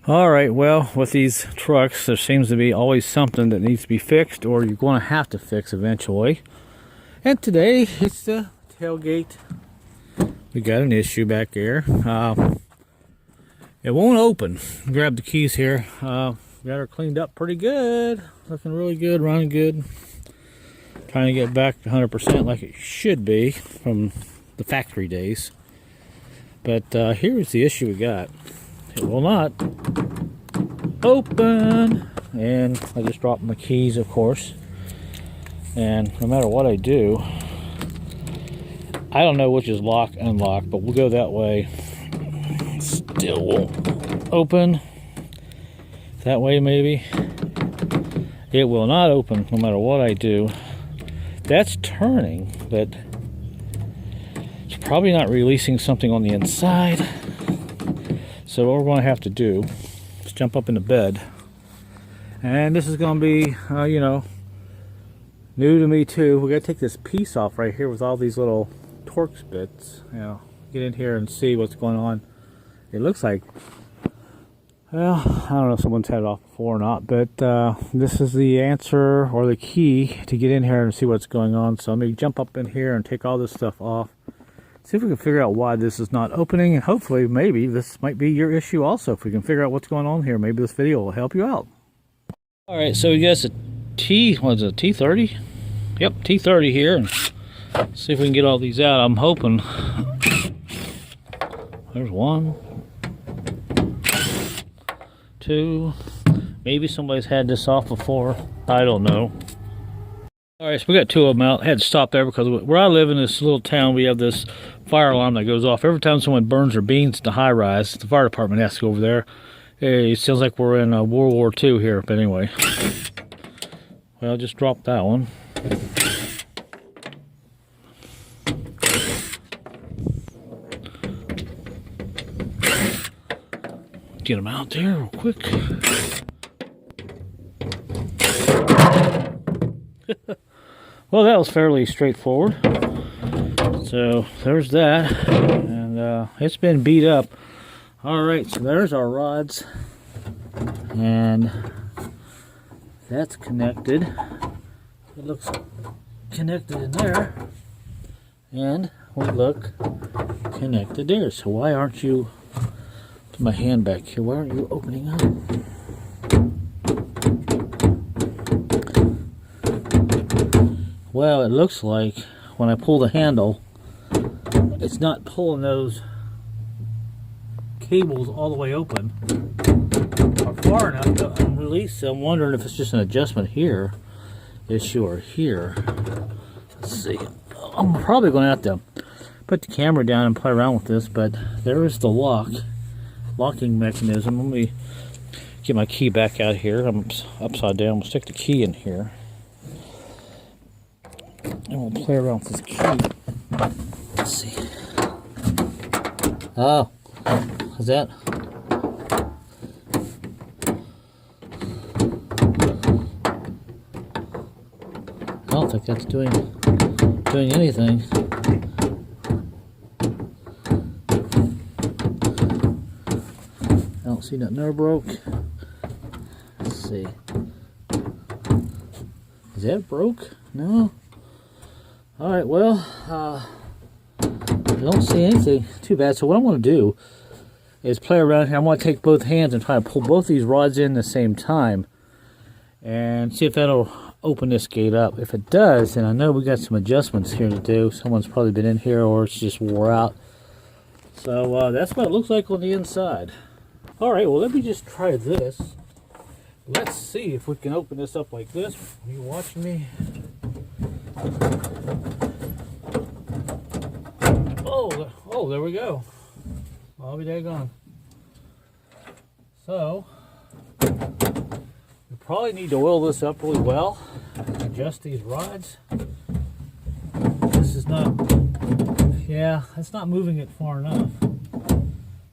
Alright, well, with these trucks, there seems to be always something that needs to be fixed, or you're going to have to fix eventually. And today, it's the tailgate. We got an issue back there. It won't open. Grab the keys here. Got her cleaned up pretty good. Looking really good, running good. Trying to get back to 100% like it should be from the factory days. But here's the issue we got. It will not open, and I just dropped my keys, of course, and no matter what I do, I don't know which is lock, unlock, but we'll go that way. Still won't open. That way maybe. It will not open no matter what I do. That's turning, but it's probably not releasing something on the inside. So what we're going to have to do is jump up into bed. And this is going to be, new to me too. We got to take this piece off right here with all these little Torx bits. Get in here and see what's going on. It looks like, well, I don't know if someone's had it off before or not, but this is the answer or the key to get in here and see what's going on. So let me jump up in here and take all this stuff off. See if we can figure out why this is not opening, and hopefully maybe this might be your issue also. If we can figure out what's going on here, maybe this video will help you out. Alright, so we got a T30? Yep, T30 here. And see if we can get all these out. I'm hoping. There's one. Two. Maybe somebody's had this off before. I don't know. Alright, so we got two of them out. I had to stop there because where I live in this little town, we have this fire alarm that goes off every time someone burns their beans at the high rise. The fire department has to go over there. Hey, it sounds like we're in World War II here, but anyway. Well, just drop that one. Get them out there real quick. Well, that was fairly straightforward. So there's that, and it's been beat up. Alright, so there's our rods, and that's connected. It looks connected in there, and we look connected there. So why aren't you, put my hand back here, why aren't you opening up? Well, it looks like when I pull the handle, it's not pulling those cables all the way open or far enough to unrelease. So I'm wondering if it's just an adjustment here issue or here. Let's see. I'm probably going to have to put the camera down and play around with this, but there is the locking mechanism. Let me get my key back out here. I'm upside down. We'll stick the key in here. And we'll play around with this key. Let's see. Oh, is that? I don't think that's doing anything. I don't see nothing there broke. Let's see. Is that broke? No. Alright, well, I don't see anything too bad. So what I'm going to do is play around here. I'm going to take both hands and try to pull both these rods in at the same time and see if that'll open this gate up. If it does, then I know we got some adjustments here to do. Someone's probably been in here, or it's just wore out. So that's what it looks like on the inside. Alright, well, let me just try this. Let's see if we can open this up like this. Are you watching me? Oh, there we go. I'll be daggone. So, we probably need to oil this up really well. Adjust these rods. This is not, yeah, it's not moving it far enough.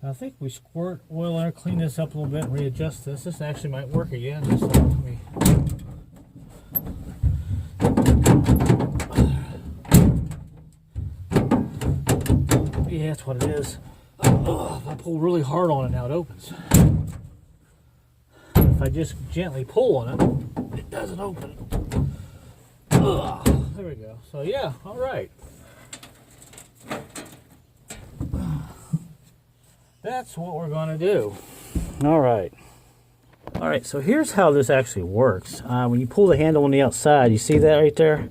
I think we squirt oil in there, clean this up a little bit, and readjust this. This actually might work again. Just let me. Yeah, that's what it is. If I pull really hard on it, now it opens. if I just gently pull on it, it doesn't open. Ugh, there we go. So yeah, all right. That's what we're going to do. All right. All right, so here's how this actually works. When you pull the handle on the outside, you see that right there?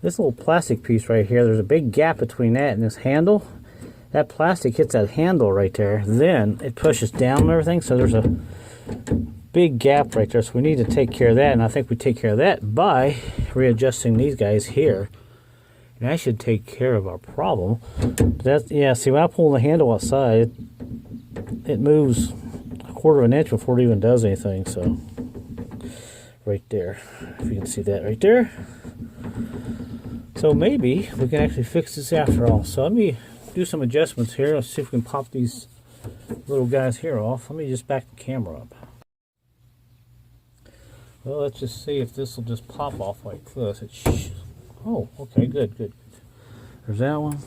This little plastic piece right here, there's a big gap between that and this handle. That plastic hits that handle right there. Then it pushes down and everything, so there's a big gap right there. So we need to take care of that, and I think we take care of that by readjusting these guys here. And that should take care of our problem. But that's, yeah, see, when I pull the handle outside, it moves a quarter of an inch before it even does anything. So right there, if you can see that right there. So maybe we can actually fix this after all. So let me do some adjustments here. Let's see if we can pop these little guys here off. Let me just back the camera up. Well, let's just see if this will just pop off like this. Oh, okay, good, good. There's that one.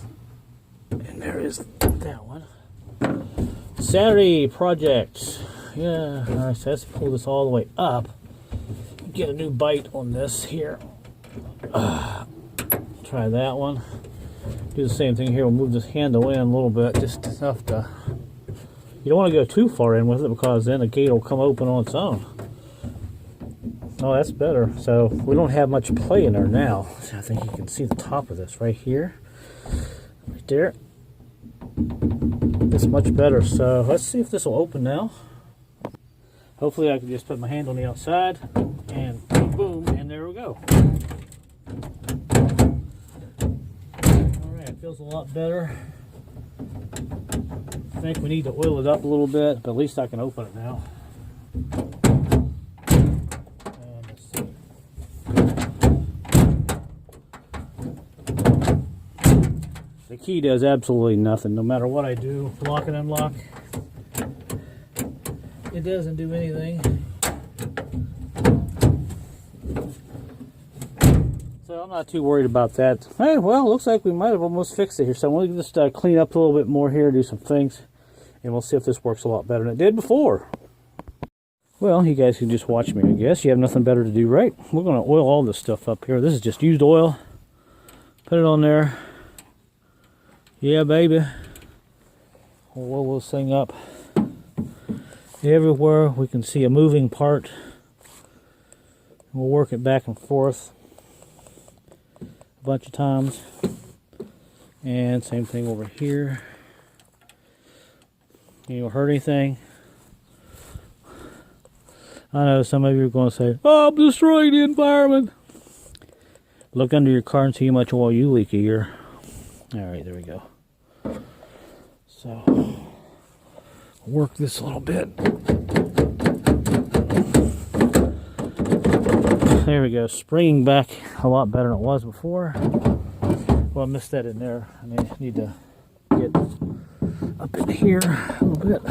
And there is that one. Saturday project. Yeah, all right, so let's pull this all the way up. Get a new bite on this here. Try that one. Do the same thing here. We'll move this handle in a little bit, just enough to... You don't want to go too far in with it because then the gate will come open on its own. Oh, that's better. So we don't have much play in there now. So I think you can see the top of this right here. Right there. It's much better. So let's see if this will open now. Hopefully I can just put my hand on the outside and boom, and there we go. Alright, it feels a lot better. I think we need to oil it up a little bit, but at least I can open it now. And let's see. The key does absolutely nothing, no matter what I do, lock and unlock. It doesn't do anything. So I'm not too worried about that. Hey, well, looks like we might have almost fixed it here. So I'm going to just clean up a little bit more here, do some things, and we'll see if this works a lot better than it did before. Well, you guys can just watch me, I guess. You have nothing better to do, right? We're going to oil all this stuff up here. This is just used oil. Put it on there. Yeah, baby. We'll oil this thing up. Everywhere we can see a moving part. We'll work it back and forth a bunch of times. And same thing over here. You don't hurt anything. I know some of you are going to say, oh, I'm destroying the environment. Look under your car and see how much oil you leak a year. Alright, there we go. So, work this a little bit. There we go. Springing back a lot better than it was before. Well, I missed that in there. I need to get up in here a little bit.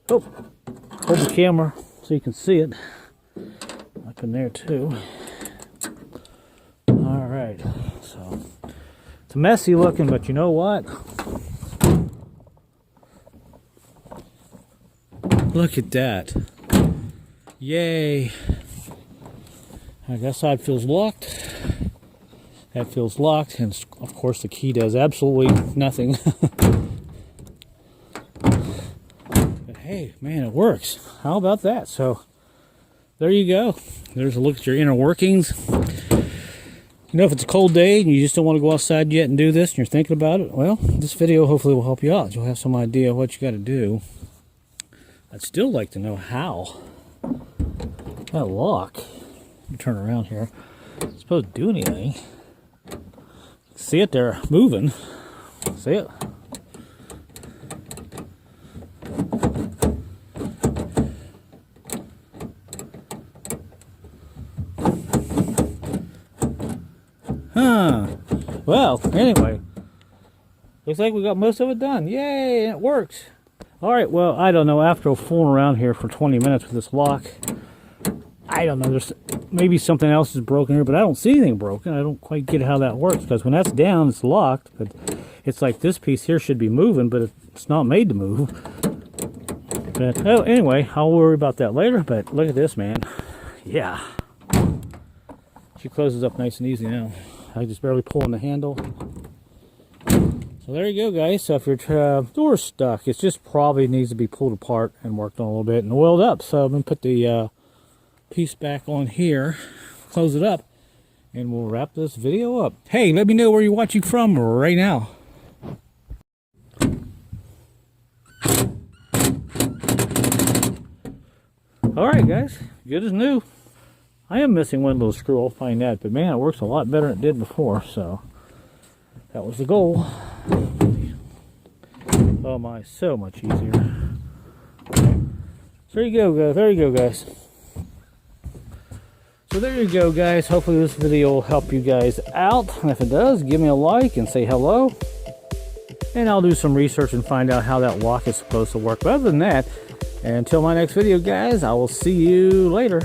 Oh, hold the camera so you can see it. Up in there too. All right. So it's messy looking, but you know what? Look at that. Yay. That side feels locked. That feels locked. And of course the key does absolutely nothing. But hey, man, it works. How about that? So there you go. There's a look at your inner workings. You know, if it's a cold day and you just don't want to go outside yet and do this and you're thinking about it, well, this video hopefully will help you out. You'll have some idea of what you got to do. I'd still like to know how that lock, turn around here, it's supposed to do anything. See it there moving. See it? Huh. Well, anyway, looks like we got most of it done. Yay, it works. Alright, well, I don't know, after fooling around here for 20 minutes with this lock, I don't know, there's maybe something else is broken here, but I don't see anything broken. I don't quite get how that works, because when that's down, it's locked, but it's like this piece here should be moving, but it's not made to move. But oh, anyway, I'll worry about that later. But look at this, man. Yeah, she closes up nice and easy now. I just barely pull on the handle. So there you go, guys. So if your door's stuck, it just probably needs to be pulled apart and worked on a little bit and oiled up. So I'm gonna put the piece back on here, close it up, and we'll wrap this video up. Hey, let me know where you're watching from right now. Alright guys, good as new. I am missing one little screw, I'll find that, but man, it works a lot better than it did before, so that was the goal. Oh my, so much easier. So there you go guys. So there you go guys, hopefully this video will help you guys out, and if it does, give me a like and say hello. And I'll do some research and find out how that lock is supposed to work. But other than that, until my next video guys, I will see you later.